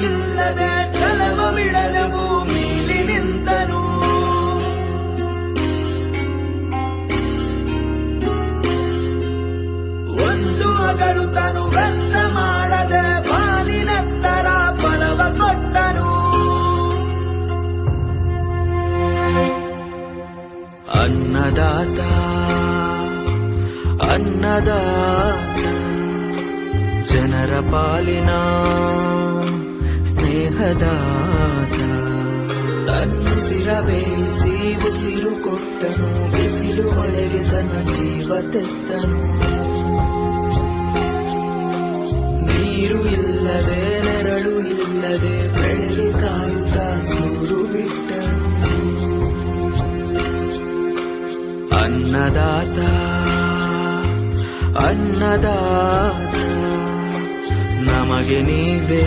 ಇಲ್ಲದೆ ಛಲವ ಬಿಡದ ಭೂಮಿಲಿ ನಿಂತನು. ಒಂದು ಹಗಲು ತನು ವ್ಯರ್ಥ ಮಾಡದೆ ಬಾನಿನೆತ್ತರ ಫಲವ ಕೊಟ್ಟನು. ಅನ್ನದಾತ ಅನ್ನದಾತ ಜನರ ಪಾಲಿನ ಸ್ನೇಹದಾತ. ತನ್ನುಸಿರಬೇಯಿಸಿ ಉಸಿರು ಕೊಟ್ಟನು, ಬಿಸಿಲು ಹೊಳೆಗೆ ತನ್ನ ಜೀವ ತೆತ್ತನು. ನೀರು ಇಲ್ಲದೆ ನೆರಳು ಇಲ್ಲದೆ ಬೆಳೆಗೆ ಕಾಯುತ್ತ ಸೂರು ಬಿಟ್ಟನು. ಅನ್ನದಾತ ಅನ್ನದಾತ ನಮಗೆ ನೀವೇ